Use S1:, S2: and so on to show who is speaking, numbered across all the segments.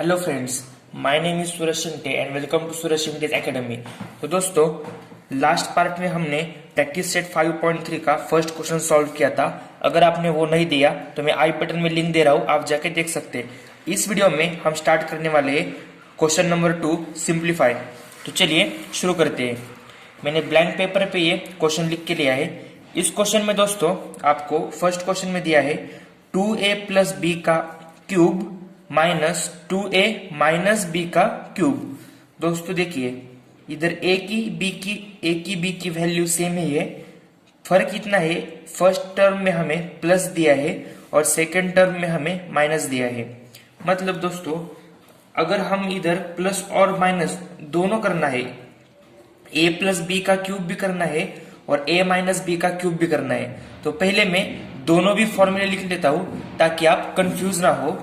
S1: Hello friends, my name is Suraj Shinte and welcome to Suraj Shinte's academy. तो दोस्तों, last part में हमने प्रैक्टिस सेट 5.3 का फर्स्ट क्वेश्चन सॉल्व किया था। अगर आपने वो नहीं दिया तो मैं आई बटन में लिंक दे रहा हूँ, आप जाके देख सकते हैं। इस वीडियो में हम स्टार्ट करने वाले हैं क्वेश्चन नंबर 2 सिंप्लीफाई। तो चलिए शुरू करते हैं। मैंने ब्लैंक पेपर पे ये क्वेश्चन लिख के लिया है। इस क्वेश्चन में दोस्तों आपको फर्स्ट क्वेश्चन में दिया है 2a प्लस बी का cube minus 2a minus B का क्यूब। दोस्तों देखिए, इधर a की b की वैल्यू सेम ही है। फर्क इतना है, फर्स्ट टर्म में हमें प्लस दिया है और सेकंड टर्म में हमें माइनस दिया है। मतलब दोस्तों, अगर हम इधर प्लस और माइनस दोनों करना है, a प्लस बी का क्यूब भी करना है और a माइनस बी का क्यूब भी करना है, तो पहले मैं दोनों भी फॉर्मूले लिख लेता हूं ताकि आप कंफ्यूज ना हो।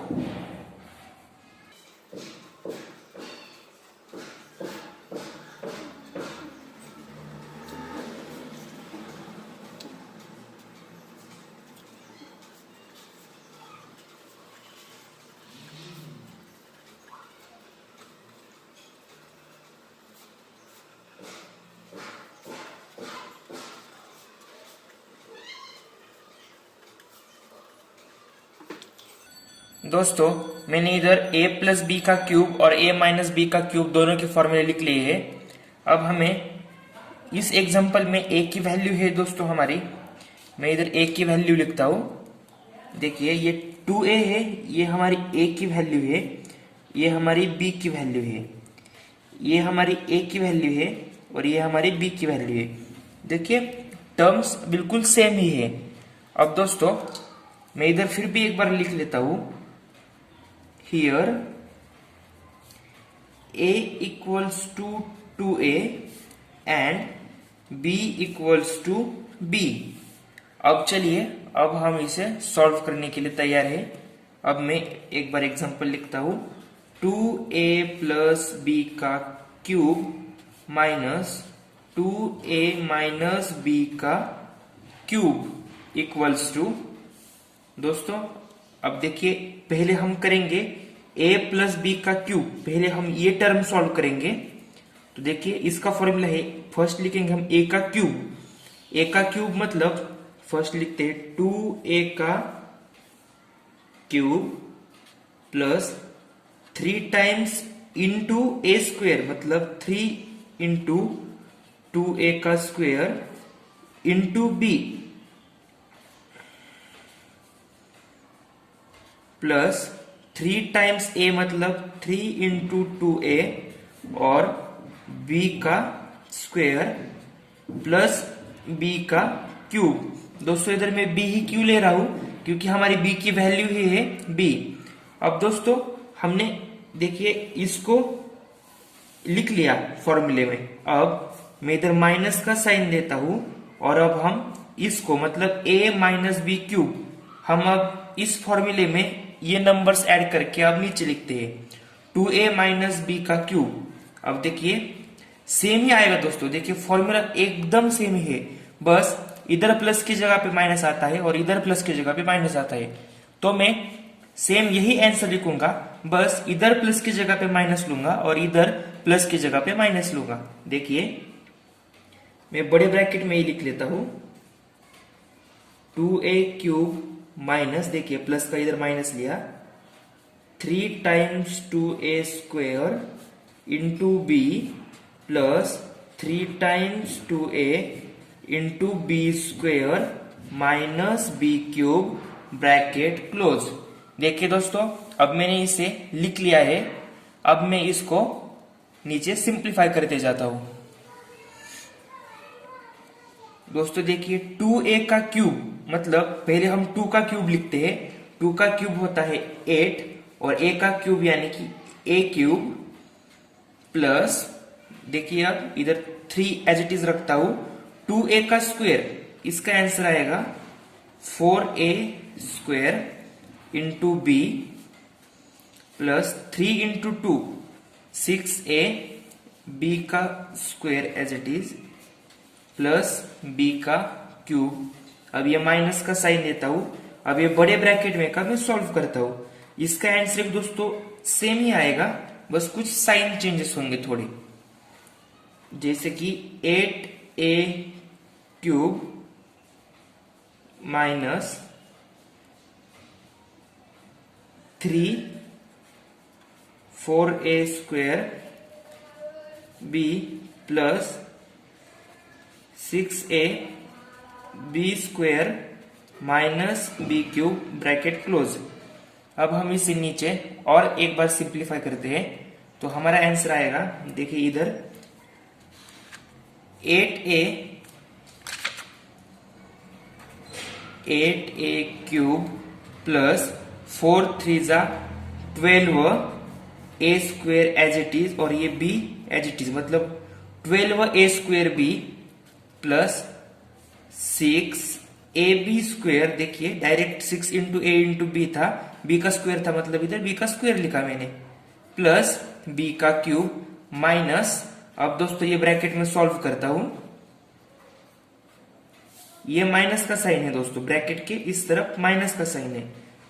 S1: दोस्तों, मैंने इधर a प्लस बी का क्यूब और a माइनस बी का क्यूब दोनों के फॉर्मूले लिख लिए हैं। अब हमें इस एग्जांपल में a की वैल्यू है दोस्तों हमारी, मैं इधर a की वैल्यू लिखता हूं। देखिए, ये 2a है, ये हमारी a की वैल्यू है, ये हमारी b की वैल्यू है, ये हमारी a की वैल्यू है और ये हमारी b की वैल्यू है। देखिए, टर्म्स बिल्कुल सेम ही है। अब दोस्तों, मैं इधर फिर भी एक बार लिख लेता हूं। Here a equals to 2a and b equals to b। अब चलिए, अब हम इसे सॉल्व करने के लिए तैयार है। अब मैं एक बार एग्जांपल लिखता हूं। 2a प्लस बी का cube minus 2a minus B का क्यूब इक्वल्स टू। दोस्तों, अब देखिए, पहले हम करेंगे a प्लस बी का क्यूब, पहले हम ये टर्म सॉल्व करेंगे। तो देखिए, इसका फॉर्मूला है, फर्स्ट लिखेंगे हम a का क्यूब। a का क्यूब मतलब फर्स्ट लिखते हैं 2a का cube plus 3 times into a square, मतलब 3 इंटू 2a का square into b plus 3 times a मतलब 3 इंटू 2a और b का स्क्वेयर प्लस b का क्यूब। दोस्तों, इधर मैं b ही क्यों ले रहा हूं, क्योंकि हमारी b की वैल्यू ही है b। अब दोस्तों, हमने देखिए इसको लिख लिया फॉर्मूले में। अब मैं इधर माइनस का साइन देता हूं और अब हम इसको मतलब a माइनस बी क्यूब, हम अब इस फॉर्मूले में ये नंबर्स ऐड करके अब नीचे लिखते हैं 2a माइनस बी का क्यूब। अब देखिए, सेम ही आएगा दोस्तों। देखिए, फॉर्मूला एकदम सेम ही है, बस इधर प्लस की जगह पे माइनस आता है और इधर प्लस की जगह पे माइनस आता है। तो मैं सेम यही आंसर लिखूंगा, बस इधर प्लस की जगह पे माइनस लूंगा और इधर प्लस की जगह पे माइनस लूंगा। देखिए, मैं बड़े ब्रैकेट में ही लिख लेता हूं 2a क्यूब माइनस, देखिए प्लस का इधर माइनस लिया, 3 times 2a square into b plus 3 times 2a into b square minus b cube bracket close. देखिए दोस्तों, अब मैंने इसे लिख लिया है। अब मैं इसको नीचे सिंप्लीफाई करते जाता हूं। दोस्तों देखिए, 2a का क्यूब मतलब पहले हम 2 का क्यूब लिखते हैं। 2 का क्यूब होता है 8 और a का क्यूब यानी कि a क्यूब प्लस, देखिए अब इधर 3 एज इट इज रखता हूं। 2a का स्क्वायर, इसका आंसर आएगा 4a square into b plus 3 into 2 6a, b का square as it is plus b का क्यूब। अब ये माइनस का साइन देता हूं। अब ये बड़े ब्रैकेट में का मैं सॉल्व करता हूं। इसका आंसर दोस्तों सेम ही आएगा, बस कुछ साइन चेंजेस होंगे थोड़े, जैसे कि 8a³ minus 4a² plus 6ab² minus b³ bracket close. अब हम इसे नीचे और एक बार सिंप्लीफाई करते हैं तो हमारा आंसर आएगा, देखिए इधर 8a³ प्लस 4 3 जा 12a² एज इट इज, और ये b एज इट इज, मतलब 12a² प्लस 6ab²। देखिए direct 6 into a into b था, b का स्क्वायर था, मतलब इधर b का स्क्वायर लिखा मैंने, प्लस b³ माइनस, अब दोस्तों ये ब्रैकेट में सॉल्व करता हूं, ये माइनस का साइन है दोस्तों, ब्रैकेट के इस तरफ माइनस का साइन है।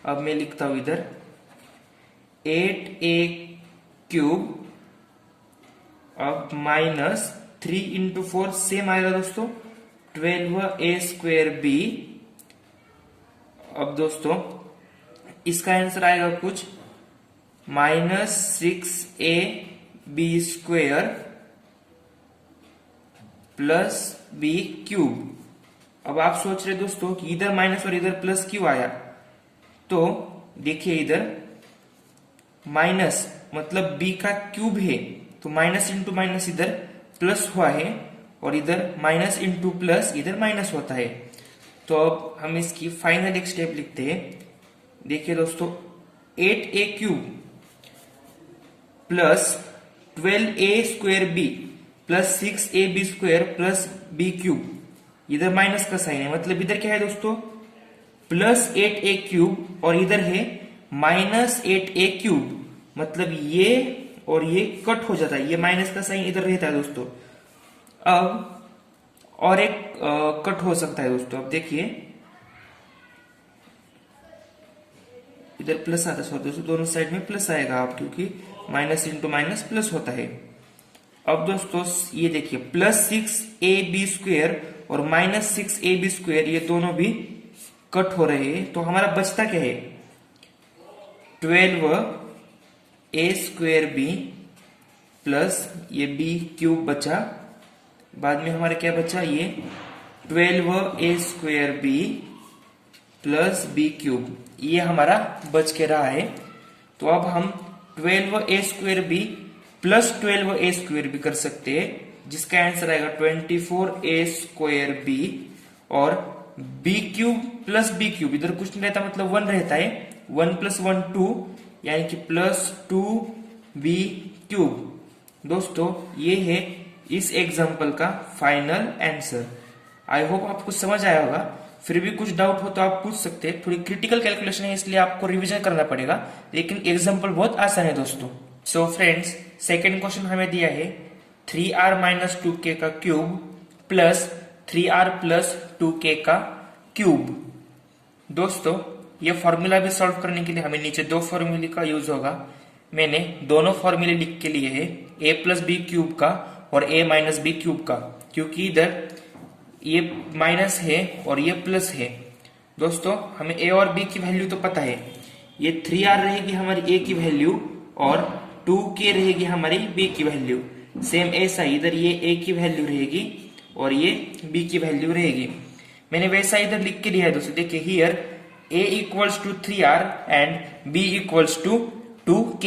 S1: अब मैं लिखता हूं इधर 8a³ अब माइनस 3 इंटू 4 सेम आएगा दोस्तों 12a²b। अब दोस्तों इसका आंसर आएगा कुछ माइनस 6ab² प्लस b³। अब आप सोच रहे दोस्तों कि इधर माइनस और इधर प्लस क्यों आया, तो देखिए इधर माइनस मतलब b का क्यूब है, तो माइनस इंटू माइनस इधर प्लस हुआ है, और इधर माइनस इंटू प्लस इधर माइनस होता है। तो अब हम इसकी फाइनल एक स्टेप लिखते हैं। देखिए दोस्तों 8a³ plus 12a² plus 6ab² plus b³, इधर माइनस का साइन है, मतलब इधर क्या है दोस्तों प्लस 8a³ और इधर है माइनस 8a³, मतलब ये और ये कट हो जाता है, ये माइनस का साइन इधर रहता है दोस्तों। अब और एक कट हो सकता है दोस्तों, अब देखिए इधर प्लस आता है, सॉरी दोस्तों दोनों साइड में प्लस आएगा आप, क्योंकि माइनस इंटू माइनस प्लस होता है। अब दोस्तों ये देखिए प्लस 6ab² और माइनस 6ab², ये दोनों भी कट हो रहे हैं, तो हमारा बचता क्या है 12a² प्लस ये b³ बचा, बाद में हमारा क्या बचा ये 12a² प्लस b³, ये हमारा बच के रहा है। तो अब हम 12a² प्लस 12a² भी कर सकते हैं, जिसका आंसर आएगा 24a² और b³ प्लस b³ इधर कुछ नहीं रहता, मतलब 1 रहता है, 1 + 1 2, यानी कि प्लस 2b³ दोस्तों ये है इस एग्जाम्पल का फाइनल आंसर। आई होप आपको समझ आया होगा, फिर भी कुछ डाउट हो तो आप पूछ सकते हैं, थोड़ी क्रिटिकल कैलकुलेशन है इसलिए आपको रिवीजन करना पड़ेगा, लेकिन एग्जाम्पल बहुत आसान है दोस्तों। सो फ्रेंड्स सेकेंड क्वेश्चन हमें दिया है 3r - 2k का क्यूब प्लस 3r + 2k का क्यूब। दोस्तों ये फॉर्मूला भी सॉल्व करने के लिए हमें नीचे दो फॉर्मूले का यूज होगा। मैंने दोनों फॉर्मूले लिख के लिए है a + b³ का और a - b³ का, क्योंकि इधर ये माइनस है और ये प्लस है। दोस्तों हमें a और b की वैल्यू तो पता है, ये 3r रहेगी हमारी a की वैल्यू और 2k रहेगी हमारी b की वैल्यू। सेम ऐसा इधर ये a की वैल्यू रहेगी और ये b की वैल्यू रहेगी। मैंने वैसा इधर लिख के लिया है दोस्तों, देखिए here a = 3r and b = 2k।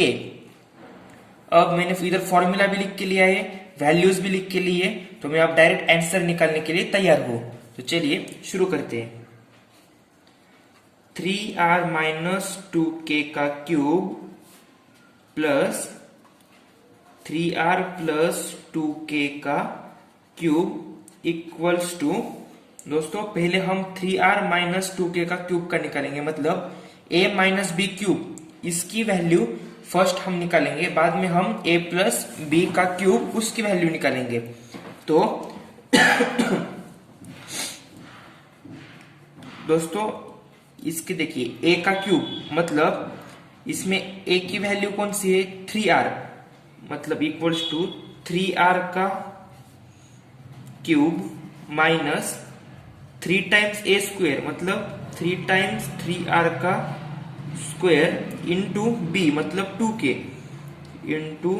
S1: अब मैंने इधर फॉर्मूला भी लिख के लिया है, वैल्यूज भी लिख के लिए, तो मैं अब डायरेक्ट आंसर निकालने के लिए तैयार हूं। तो चलिए शुरू करते हैं। 3r - 2k का क्यूब प्लस 3r + 2k का क्यूब इक्वल्स टू, दोस्तों पहले हम 3r - 2k का क्यूब का निकालेंगे, मतलब a - b³ इसकी वैल्यू फर्स्ट हम निकालेंगे, बाद में हम a + b का क्यूब उसकी वैल्यू निकालेंगे। तो दोस्तों इसके देखिए a का क्यूब मतलब इसमें ए की वैल्यू कौन सी है, 3r, मतलब इक्वल्स टू 3r का क्यूब माइनस 3 टाइम्स ए स्क्वेयर, मतलब 3 टाइम्स 3r का स्क्वेयर इंटू बी मतलब 2k into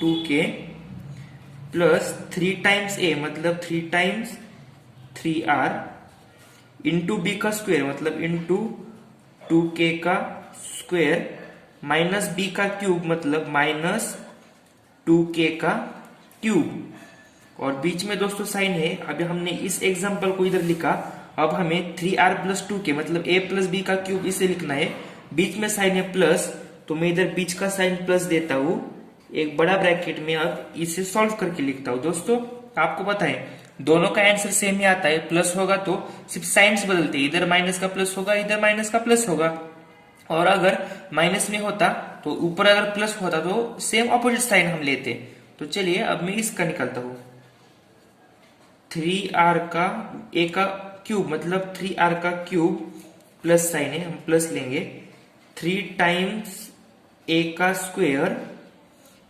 S1: 2k plus 3 times ए मतलब 3 टाइम्स 3r इंटू बी का स्क्वेयर मतलब इंटू 2k का स्क्वेयर माइनस बी का क्यूब मतलब माइनस 2k का क्यूब, और बीच में दोस्तों साइन है। अभी हमने इस एग्जांपल को इधर लिखा, अब हमें 3r प्लस 2k मतलब a प्लस बी का क्यूब इसे लिखना है। बीच में साइन है प्लस, तो मैं इधर बीच का साइन प्लस देता हूं एक बड़ा ब्रैकेट में। अब इसे सॉल्व करके लिखता हूं। दोस्तों आपको पता है दोनों का आंसर सेम ही आता है, प्लस होगा तो सिर्फ साइंस बदलते हैं, इधर माइनस का प्लस होगा, इधर माइनस का प्लस होगा, और अगर माइनस में होता तो ऊपर अगर प्लस होता तो सेम ऑपोजिट साइन हम लेते। तो चलिए अब मैं इसका निकालता हूं, 3r का a का क्यूब मतलब 3r का क्यूब प्लस साइन है, हम प्लस लेंगे, 3 टाइम्स a का स्क्वेयर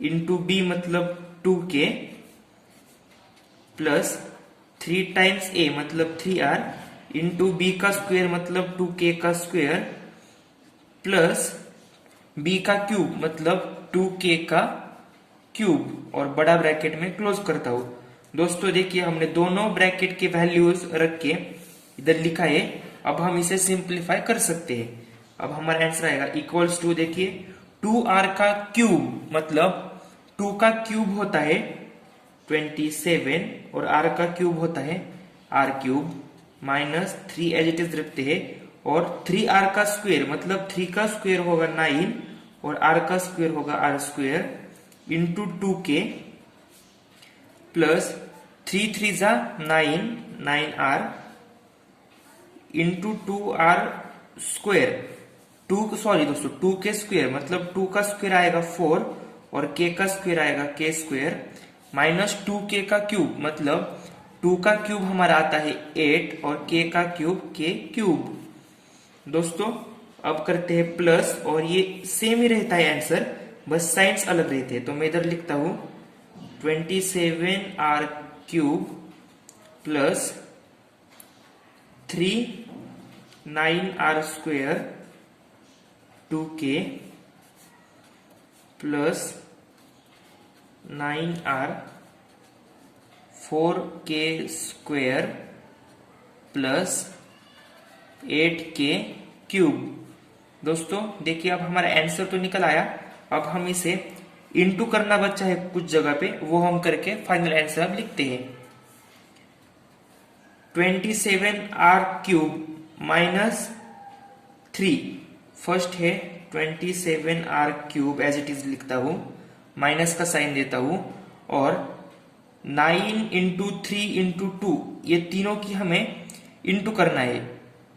S1: इंटू b मतलब 2k प्लस 3 टाइम्स a मतलब 3r इंटू b का स्क्वेयर मतलब 2k का स्क्वेयर प्लस b का क्यूब मतलब 2k का क्यूब, और बड़ा ब्रैकेट में क्लोज करता हूं। दोस्तों देखिए हमने दोनों ब्रैकेट के वैल्यूज रख के इधर लिखा है। अब हम इसे सिंप्लीफाई कर सकते हैं। अब हमारा आंसर आएगा इक्वल्स टू, देखिए 2r का क्यूब मतलब 2 का क्यूब होता है 27 और r का क्यूब होता है r cube minus 3 as it is रखते हैं, और 3r का स्क्वेयर मतलब 3 का स्क्वेयर होगा 9 और r का स्क्वेयर होगा r square into 2k plus 3 3 जा 9 9r इंटू 2r स्क्वेयर, 2 के स्क्वेयर मतलब 2 का स्क्वेयर आएगा 4 और k का स्क्वेयर आएगा k स्क्वेयर माइनस 2k का क्यूब मतलब 2 का क्यूब हमारा आता है 8 और k का क्यूब k क्यूब। दोस्तों अब करते हैं प्लस, और ये सेम ही रहता है आंसर, बस साइंस अलग रहते हैं। तो मैं इधर लिखता हूं 27r cube plus 3 9r square 2k plus 9r 4k square plus 8k cube. दोस्तों देखिए अब हमारा आंसर तो निकल आया। अब हम इसे इनटू करना बच्चा है कुछ जगह पे, वो हम करके फाइनल आंसर अब लिखते हैं। 27r क्यूब माइनस 3, फर्स्ट है 27r cube as it is लिखता हूं, माइनस का साइन देता हूं, और 9 इंटू 3 इंटू 2 ये तीनों की हमें इंटू करना है।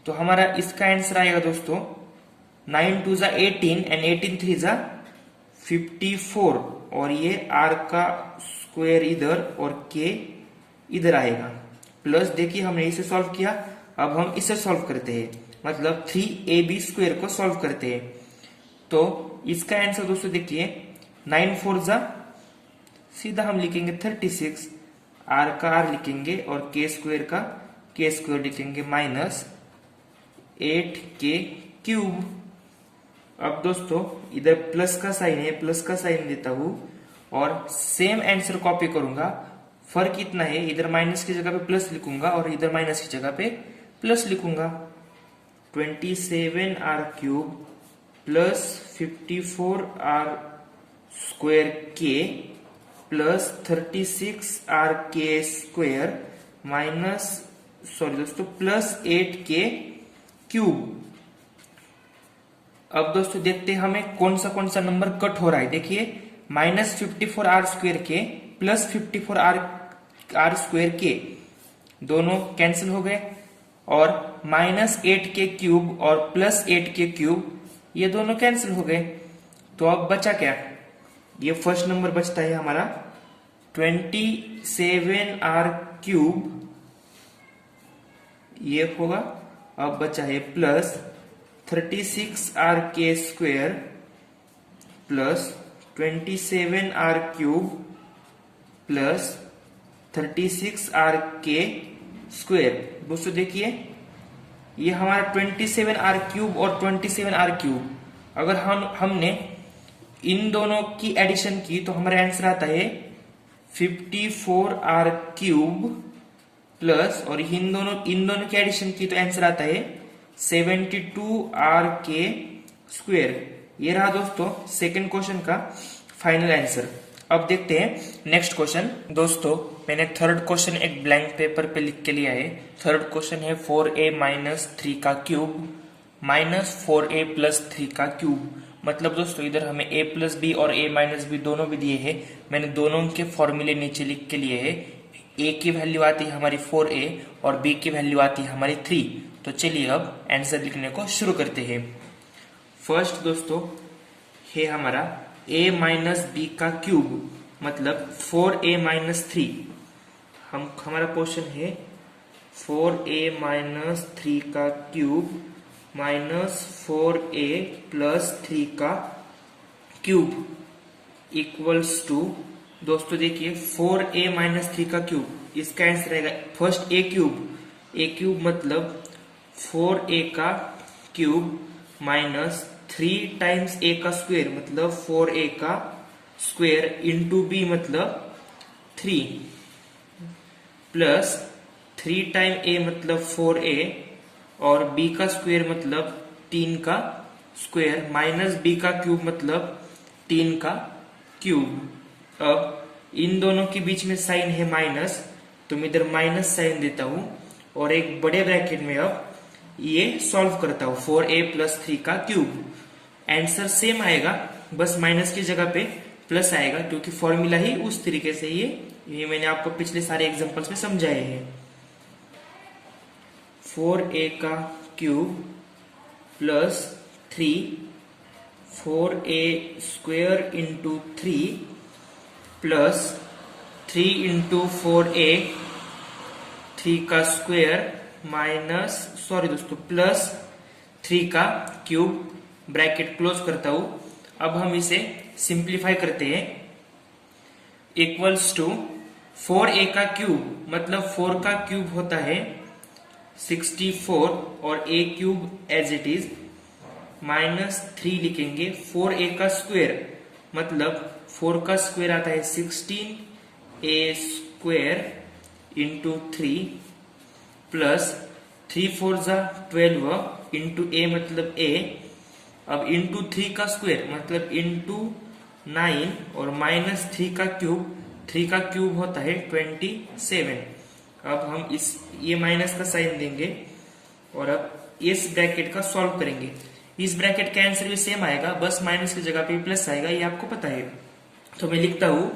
S1: तो हमारा इसका आंसर आएगा दोस्तों 9 2 जा 18 एंड 18 3 जा 54, और ये r का स्क्वायर इधर और k इधर आएगा। प्लस देखिए हमने इसे सॉल्व किया, अब हम इसे सॉल्व करते हैं मतलब 3ab स्क्वायर को सॉल्व करते हैं। तो इसका आंसर दोस्तों देखिए 9 4 जा सीधा हम लिखेंगे 36, r का r लिखेंगे और k स्क्वायर का k स्क्वायर लिखेंगे माइनस 8k क्यूब। अब दोस्तों इधर प्लस का साइन है, प्लस का साइन देता हूं और सेम आंसर कॉपी करूंगा। फर्क इतना है इधर माइनस की जगह पे प्लस लिखूंगा और इधर माइनस की जगह पे प्लस लिखूंगा। 27r cube plus 54r square k plus 36r k square minus दोस्तों प्लस 8k क्यूब। अब दोस्तों देखते हैं हमें कौन सा नंबर कट हो रहा है। देखिए माइनस 54r स्क्वायर के प्लस 54r स्क्वायर के दोनों कैंसिल हो गए, और माइनस 8k क्यूब और प्लस 8k क्यूब ये दोनों कैंसिल हो गए। तो अब बचा क्या, ये फर्स्ट नंबर बचता है हमारा 27r क्यूब ये होगा। अब बचा है plus 36r k square plus 27r³ plus 36r² दोस्तों देखिए ये हमारा 27r³ और 27r³, अगर हमने इन दोनों की एडिशन की तो हमारा आंसर आता है 54r³ प्लस, और इन दोनों की एडिशन की तो आंसर आता है 72r²। ये रहा दोस्तों सेकंड क्वेश्चन का फाइनल आंसर। अब देखते हैं नेक्स्ट क्वेश्चन। दोस्तों मैंने थर्ड क्वेश्चन एक ब्लैंक पेपर पे लिख के लिया है। थर्ड क्वेश्चन है 4a-3 माइनस 4a+3 मतलब दोस्तों इधर हमें a+b और a-b दोनों भी दिए हैं। मैंने दोनों के फॉर्मूले नीचे लिख के लिए है। a की वैल्यू आती है हमारी 4a और b की वैल्यू आती है हमारी 3। तो चलिए अब आंसर लिखने को शुरू करते हैं। फर्स्ट दोस्तों है हमारा a-b³ मतलब 4a-3। हमारा क्वेश्चन है 4a-3³ minus 4a+3³ equals to, दोस्तों देखिए 4a-3³ इसका आंसर रहेगा फर्स्ट a³ मतलब 4a³ माइनस 3 टाइम्स a² मतलब 4a² इंटू b मतलब 3 प्लस 3 टाइम a मतलब 4a और b का स्क्वायर मतलब 3 का स्क्वायर माइनस b³ मतलब 3 का क्यूब। अब इन दोनों के बीच में साइन है माइनस, तो मैं इधर माइनस साइन देता हूं और एक बड़े ब्रैकेट में अब ये सॉल्व करता हूं 4a+3³ आंसर सेम आएगा, बस माइनस की जगह पे प्लस आएगा क्योंकि फॉर्मूला ही उस तरीके से ये मैंने आपको पिछले सारे एग्जांपल्स में समझाए हैं। 4a³ plus 3 4a² into 3 plus 3 into 4a 3 का स्क्वायर माइनस प्लस 3 का क्यूब ब्रैकेट क्लोज करता हूं। अब हम इसे सिंप्लीफाई करते हैं इक्वल्स टू 4a³ मतलब 4 का क्यूब होता है 64 और a³ as it is minus 3 लिखेंगे 4a का स्क्वायर मतलब 4 का स्क्वायर आता है 16a² इंटू 3 प्लस 3 4 जा 12 इंटू a मतलब a, अब इंटू 3 का स्क्वायर मतलब इंटू 9 और माइनस 3 का क्यूब होता है 27। अब हम ये माइनस का साइन देंगे और अब इस ब्रैकेट का सॉल्व करेंगे। इस ब्रैकेट का आंसर भी सेम आएगा, बस माइनस की जगह पे प्लस आएगा, ये आपको पता है। तो मैं लिखता हूं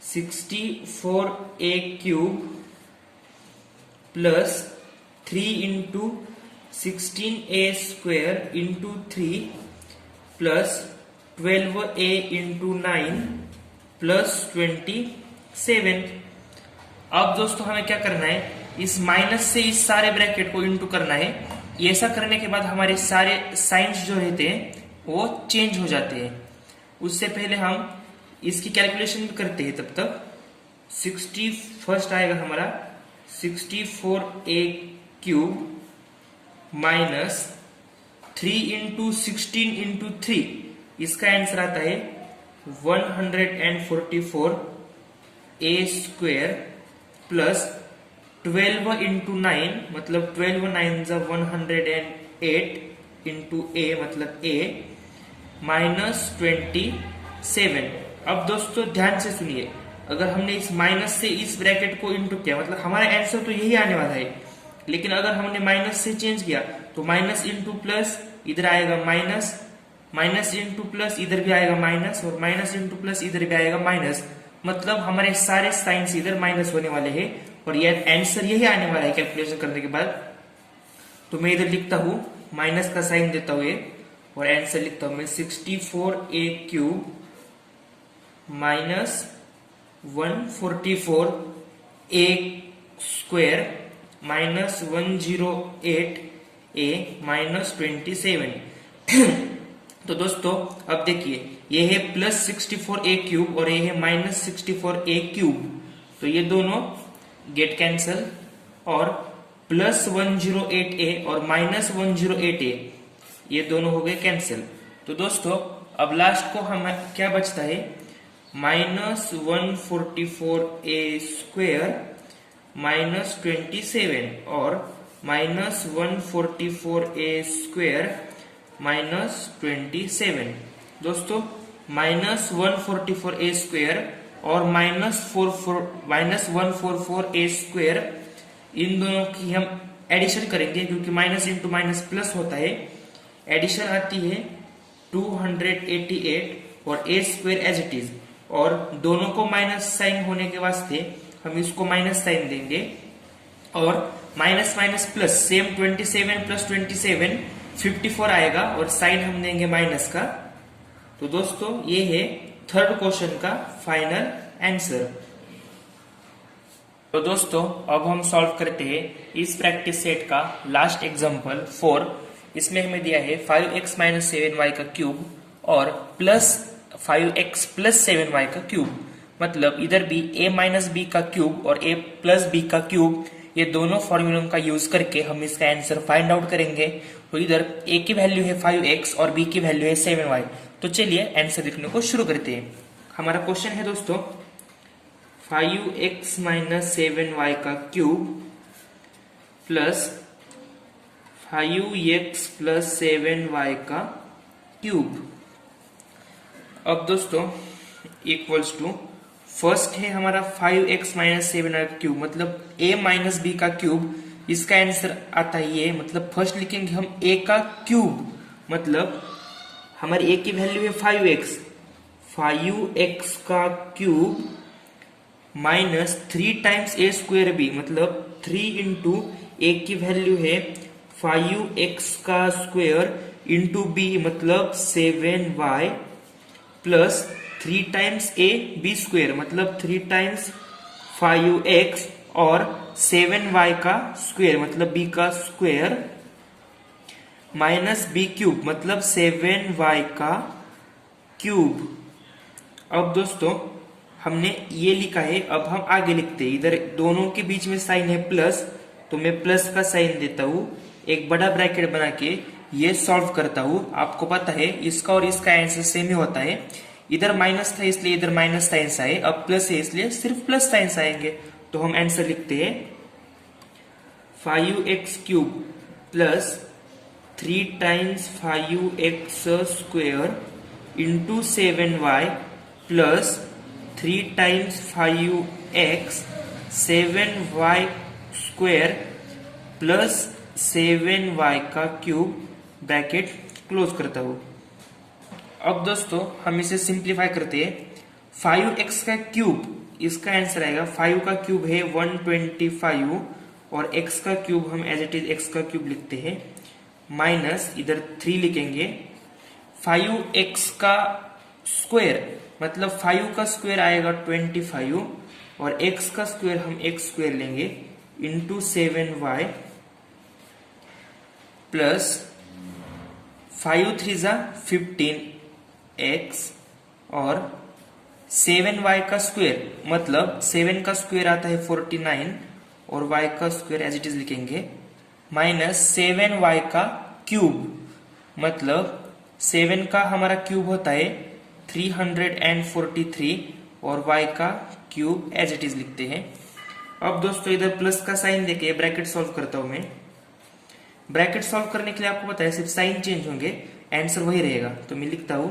S1: 64a³ plus 3 into 16a² into 3 plus 12a into 9 plus 27। अब दोस्तों हमें क्या करना है, इस माइनस से इस सारे ब्रैकेट को इंटू करना है। ऐसा करने के बाद हमारे सारे साइंस जो रहते हैं वो चेंज हो जाते हैं। उससे पहले हम इसकी कैलकुलेशन भी करते हैं। तब तक 60 फर्स्ट आएगा हमारा 64a³ माइनस 3 इंटू 16 इंटू 3, इसका आंसर आता है 144a² प्लस 12 इंटू 9 मतलब 12 9 जा 108 इंटू a मतलब a माइनस 27। अब दोस्तों ध्यान से सुनिए, अगर हमने इस माइनस से इस ब्रैकेट को इंटू किया मतलब हमारा आंसर तो यही आने वाला है, लेकिन अगर हमने माइनस से चेंज किया तो माइनस इंटू प्लस इधर आएगा माइनस, माइनस इंटू प्लस इधर भी आएगा माइनस और माइनस इंटू प्लस इधर भी आएगा माइनस, मतलब हमारे सारे साइंस इधर माइनस होने वाले हैं और ये आंसर यही आने वाला है कैलकुलेशन करने के बाद। तो मैं इधर लिखता हूं माइनस का साइन देता हुए और आंसर लिखता हूं मैं 64a³ minus 144a² minus 108a minus 27। तो दोस्तों अब देखिए, ये है +64a³ और ये है -64a³। तो ये दोनों गेट कैंसल, और +108a और -108a ये दोनों हो गए कैंसिल। तो दोस्तों अब लास्ट को हमें क्या बचता है, -144a² -27 और -144a² -27। दोस्तों -144a² और -144a² इन दोनों की हम एडिशन करेंगे, क्योंकि माइनस इंटू माइनस प्लस होता है। एडिशन आती है 288 और a² एज इट इज, और दोनों को माइनस साइन होने के वास्ते हम इसको माइनस साइन देंगे, और माइनस माइनस प्लस सेम 27 + 27 54 आएगा, और साइन हम देंगे माइनस का। तो दोस्तों ये है थर्ड क्वेश्चन का फाइनल आंसर। तो दोस्तों अब हम सॉल्व करते हैं इस प्रैक्टिस सेट का लास्ट एग्जांपल 4। इसमें हमें दिया है 5x - 7y का क्यूब और प्लस 5x + 7y का क्यूब। मतलब इधर भी a - b का क्यूब और a + b का क्यूब, ये दोनों फॉर्मूलों का यूज करके हम इसका आंसर फाइंड आउट करेंगे। तो इधर a की वैल्यू है 5x और b की वैल्यू है 7y। तो चलिए आंसर लिखने को शुरू करते हैं। हमारा क्वेश्चन है दोस्तों 5x - 7y का क्यूब प्लस 5x + 7y का क्यूब। अब दोस्तों इक्वल्स टू, फर्स्ट है हमारा 5x - 7y का क्यूब, मतलब a - b का क्यूब। इसका आंसर आता है ये, मतलब फर्स्ट लिखेंगे हम a का क्यूब, मतलब हमारी a की वैल्यू है 5x का क्यूब -3 टाइम्स a² b, मतलब 3 इंटू a की वैल्यू है 5x का स्क्वायर इंटू b, मतलब 7y plus 3 times a b², मतलब 3 टाइम्स 5x और 7y का स्क्वायर, मतलब b का स्क्वायर, माइनस b³, मतलब 7y का क्यूब। अब दोस्तों हमने ये लिखा है, अब हम आगे लिखते हैं। इधर दोनों के बीच में साइन है प्लस, तो मैं प्लस का साइन देता हूं, एक बड़ा ब्रैकेट बना के ये सॉल्व करता हूं। आपको पता है इसका और इसका आंसर सेम ही होता है। इधर माइनस था इसलिए इधर माइनस साइंस आए, अब प्लस है इसलिए सिर्फ प्लस साइंस आएंगे। तो हम आंसर लिखते हैं 5x³ plus 3 times 5x² into 7y plus 3 times 5x 7y² plus 7y का क्यूब, ब्रैकेट क्लोज करता हूं। अब दोस्तों हम इसे सिंप्लीफाई करते हैं। 5x का क्यूब, इसका आंसर आएगा 5 का क्यूब है 125 और x का क्यूब हम एज इट इज x का क्यूब लिखते हैं, माइनस इधर 3 लिखेंगे 5x का स्क्वायर, मतलब 5 का स्क्वायर आएगा 25 और x का स्क्वायर हम x² लेंगे इंटू 7y प्लस 5 3 = 15x और 7y का स्क्वायर, मतलब 7 का स्क्वायर आता है 49 और y का स्क्वायर एज इट इज लिखेंगे, माइनस 7y का क्यूब, मतलब 7 का हमारा क्यूब होता है 343 और y का क्यूब एज इट इज लिखते हैं। अब दोस्तों इधर प्लस का साइन देके ब्रैकेट सॉल्व करता हूं मैं। ब्रैकेट सॉल्व करने के लिए आपको पता है सिर्फ साइन चेंज होंगे, आंसर वही रहेगा। तो मैं लिखता हूं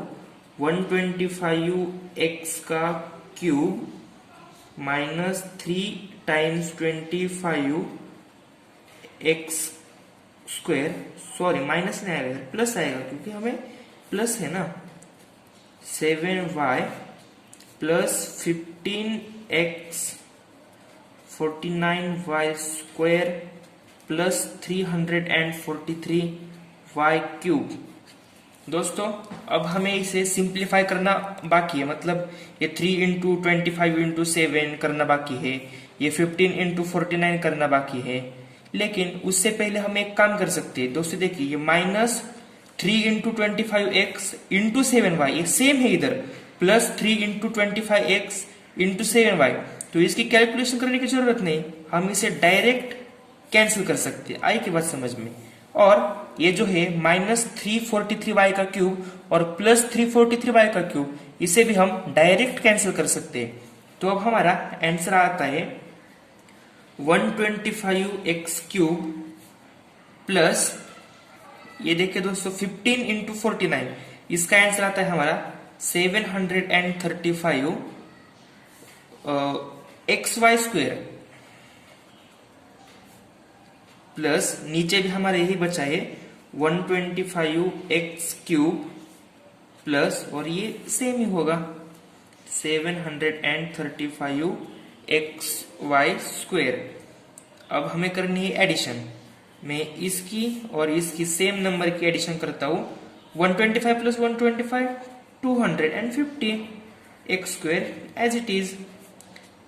S1: 125x का cube minus 3 times 25x², sorry minus नहीं आएगा प्लस आएगा, क्योंकि हमें प्लस है ना, 7y plus 15x 49y² plus 343y³ दोस्तों अब हमें इसे सिंप्लीफाई करना बाकी है, मतलब ये 3 इंटू 25 इंटू 7 करना बाकी है, ये 15 इंटू 49 करना बाकी है। लेकिन उससे पहले हम एक काम कर सकते हैं दोस्तों, देखिए ये माइनस 3x इंटू 7y, ये सेम है इधर, प्लस 3x इंटू 7y। तो इसकी कैलकुलेशन करने की जरूरत नहीं, हम इसे डायरेक्ट कैंसिल कर सकते हैं। आई की बात समझ में। और ये जो है -343y का क्यूब और प्लस 343y का क्यूब, इसे भी हम डायरेक्ट कैंसिल कर सकते हैं। तो अब हमारा आंसर आता है 125x क्यूब प्लस, ये देखिए दोस्तों 15 इंटू 49, इसका आंसर आता है हमारा 735 xy स्क्वेयर, प्लस नीचे भी हमारे यही बचा है 125x क्यूब प्लस, और ये सेम ही होगा 735 xy स्क्वेयर। अब हमें करनी है एडिशन। मैं इसकी और इसकी सेम नंबर की एडिशन करता हूं। 125 plus 125 250 x square as it is,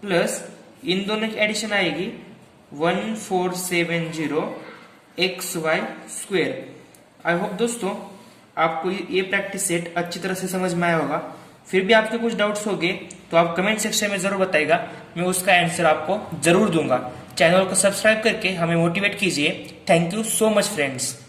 S1: plus इन दोनों की एडिशन आएगी 1470 xy स्क्वेयर। आई होप दोस्तों आपको ये प्रैक्टिस सेट अच्छी तरह से समझ में आया होगा। फिर भी आपके कुछ डाउट्स होंगे तो आप कमेंट सेक्शन में जरूर बताइएगा, मैं उसका आंसर आपको जरूर दूंगा। चैनल को सब्सक्राइब करके हमें मोटिवेट कीजिए। Thank you so much friends.